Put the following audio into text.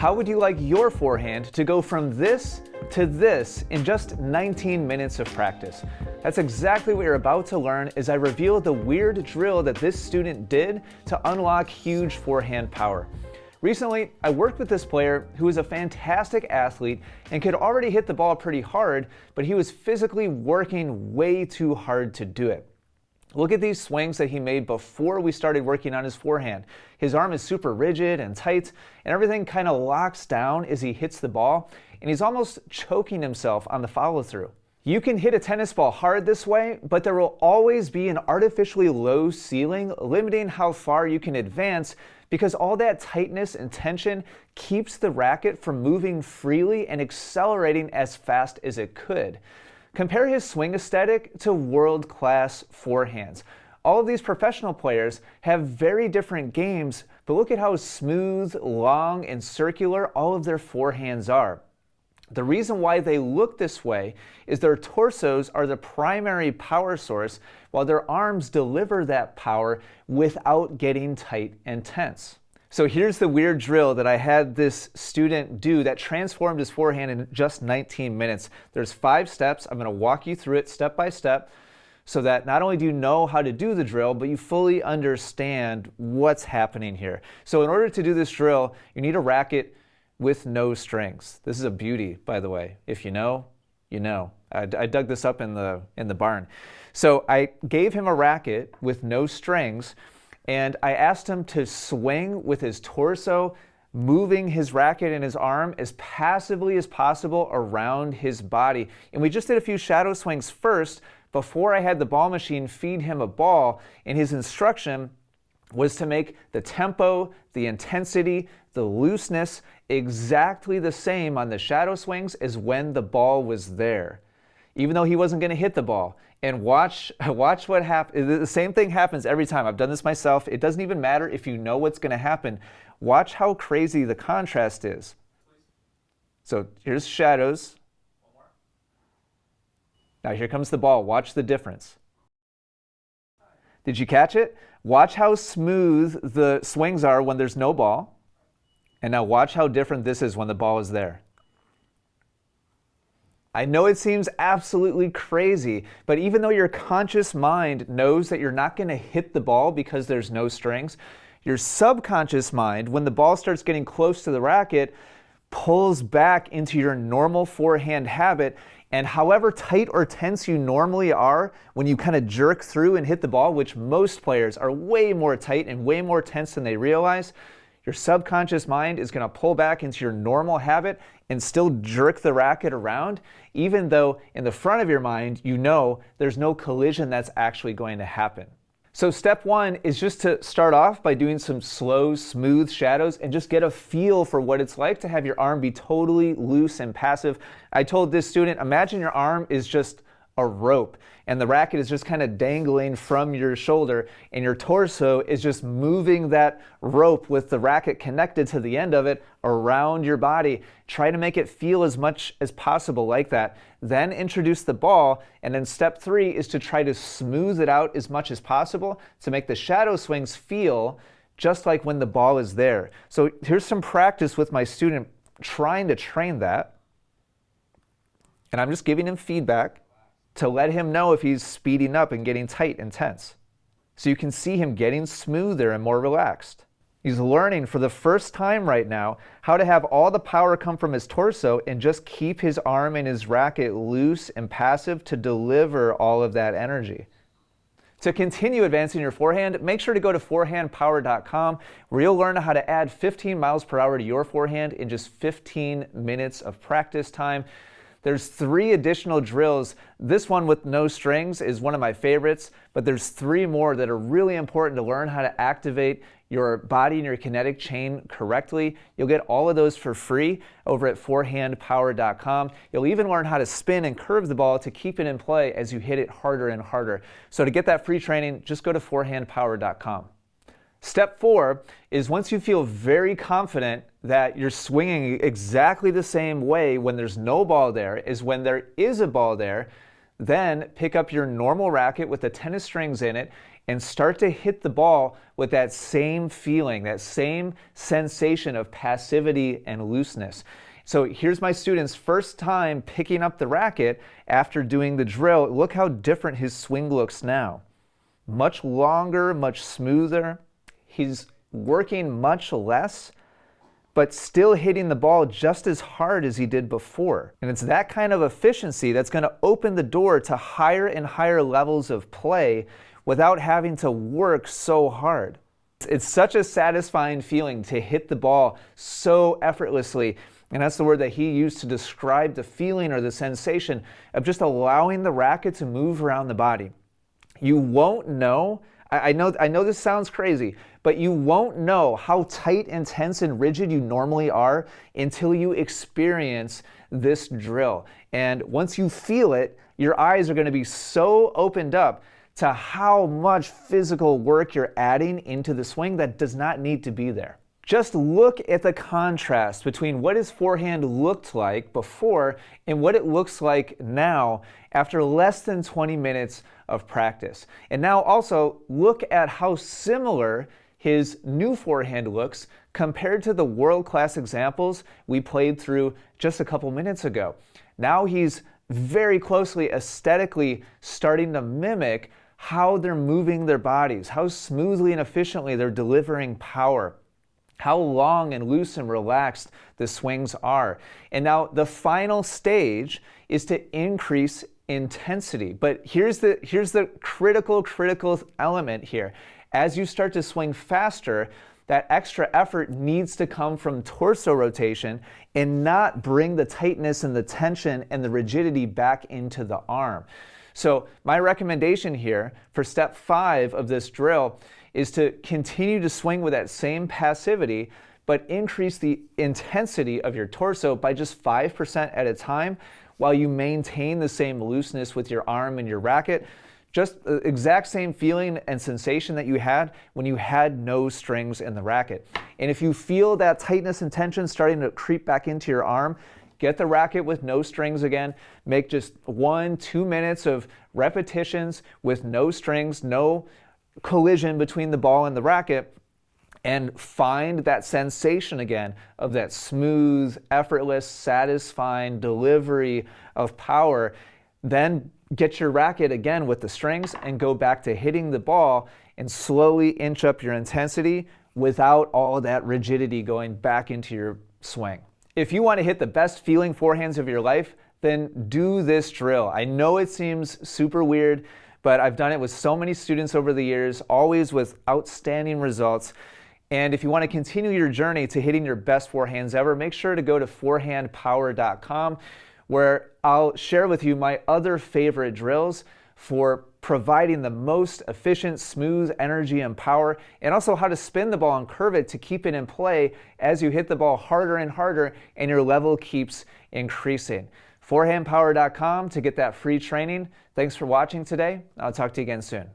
How would you like your forehand to go from this to this in just 19 minutes of practice? That's exactly what you're about to learn as I reveal the weird drill that this student did to unlock huge forehand power. Recently, I worked with this player who is a fantastic athlete and could already hit the ball pretty hard, but he was physically working way too hard to do it. Look at these swings that he made before we started working on his forehand. His arm is super rigid and tight, and everything kind of locks down as he hits the ball, and he's almost choking himself on the follow-through. You can hit a tennis ball hard this way, but there will always be an artificially low ceiling limiting how far you can advance because all that tightness and tension keeps the racket from moving freely and accelerating as fast as it could. Compare his swing aesthetic to world-class forehands. All of these professional players have very different games, but look at how smooth, long, and circular all of their forehands are. The reason why they look this way is their torsos are the primary power source, while their arms deliver that power without getting tight and tense. So here's the weird drill that I had this student do that transformed his forehand in just 19 minutes. There's 5 steps. I'm going to walk you through it step by step so that not only do you know how to do the drill, but you fully understand what's happening here. So in order to do this drill, you need a racket with no strings. This is a beauty, by the way. If you know, you know. I dug this up in the barn. So I gave him a racket with no strings, and I asked him to swing with his torso, moving his racket and his arm as passively as possible around his body. And we just did a few shadow swings first before I had the ball machine feed him a ball, and his instruction was to make the tempo, the intensity, the looseness exactly the same on the shadow swings as when the ball was there, even though he wasn't going to hit the ball. And watch what happens. The same thing happens every time. I've done this myself. It doesn't even matter if you know what's going to happen. Watch how crazy the contrast is. So here's shadows. Now here comes the ball. Watch the difference. Did you catch it? Watch how smooth the swings are when there's no ball. And now watch how different this is when the ball is there. I know it seems absolutely crazy, but even though your conscious mind knows that you're not going to hit the ball because there's no strings, your subconscious mind, when the ball starts getting close to the racket, pulls back into your normal forehand habit. And however tight or tense you normally are when you kind of jerk through and hit the ball, which most players are way more tight and way more tense than they realize, your subconscious mind is going to pull back into your normal habit and still jerk the racket around, even though in the front of your mind you know there's no collision that's actually going to happen. So step 1 is just to start off by doing some slow, smooth shadows and just get a feel for what it's like to have your arm be totally loose and passive. I told this student, imagine your arm is just a rope and the racket is just kind of dangling from your shoulder and your torso is just moving that rope with the racket connected to the end of it around your body. Try to make it feel as much as possible like that. Then introduce the ball, and then step 3 is to try to smooth it out as much as possible to make the shadow swings feel just like when the ball is there. So here's some practice with my student trying to train that. And I'm just giving him feedback to let him know if he's speeding up and getting tight and tense. So you can see him getting smoother and more relaxed. He's learning for the first time right now how to have all the power come from his torso and just keep his arm and his racket loose and passive to deliver all of that energy. To continue advancing your forehand, make sure to go to forehandpower.com where you'll learn how to add 15 miles per hour to your forehand in just 15 minutes of practice time. There's 3 additional drills. This one with no strings is one of my favorites, but there's 3 more that are really important to learn how to activate your body and your kinetic chain correctly. You'll get all of those for free over at forehandpower.com. You'll even learn how to spin and curve the ball to keep it in play as you hit it harder and harder. So to get that free training, just go to forehandpower.com. Step 4 is once you feel very confident that you're swinging exactly the same way when there's no ball there as when there is a ball there, then pick up your normal racket with the tennis strings in it and start to hit the ball with that same feeling, that same sensation of passivity and looseness. So here's my student's first time picking up the racket after doing the drill. Look how different his swing looks now. Much longer, much smoother. He's working much less, but still hitting the ball just as hard as he did before. And it's that kind of efficiency that's going to open the door to higher and higher levels of play without having to work so hard. It's such a satisfying feeling to hit the ball so effortlessly. And that's the word that he used to describe the feeling or the sensation of just allowing the racket to move around the body. You won't know, I know this sounds crazy, but you won't know how tight and tense and rigid you normally are until you experience this drill. And once you feel it, your eyes are going to be so opened up to how much physical work you're adding into the swing that does not need to be there. Just look at the contrast between what his forehand looked like before and what it looks like now after less than 20 minutes of practice. And now also look at how similar his new forehand looks compared to the world-class examples we played through just a couple minutes ago. Now he's very closely aesthetically starting to mimic how they're moving their bodies, how smoothly and efficiently they're delivering power, how long and loose and relaxed the swings are. And now the final stage is to increase intensity. But here's the critical element here. As you start to swing faster, that extra effort needs to come from torso rotation and not bring the tightness and the tension and the rigidity back into the arm. So my recommendation here for step 5 of this drill is to continue to swing with that same passivity, but increase the intensity of your torso by just 5% at a time while you maintain the same looseness with your arm and your racket. Just the exact same feeling and sensation that you had when you had no strings in the racket. And if you feel that tightness and tension starting to creep back into your arm, get the racket with no strings again. Make just 1-2 minutes of repetitions with no strings, no collision between the ball and the racket, and find that sensation again of that smooth, effortless, satisfying delivery of power. Then get your racket again with the strings and go back to hitting the ball and slowly inch up your intensity without all of that rigidity going back into your swing. If you want to hit the best feeling forehands of your life, then do this drill. I know it seems super weird, but I've done it with so many students over the years, always with outstanding results. And if you want to continue your journey to hitting your best forehands ever, make sure to go to forehandpower.com, where I'll share with you my other favorite drills for providing the most efficient, smooth energy and power, and also how to spin the ball and curve it to keep it in play as you hit the ball harder and harder and your level keeps increasing. Forehandpower.com to get that free training. Thanks for watching today. I'll talk to you again soon.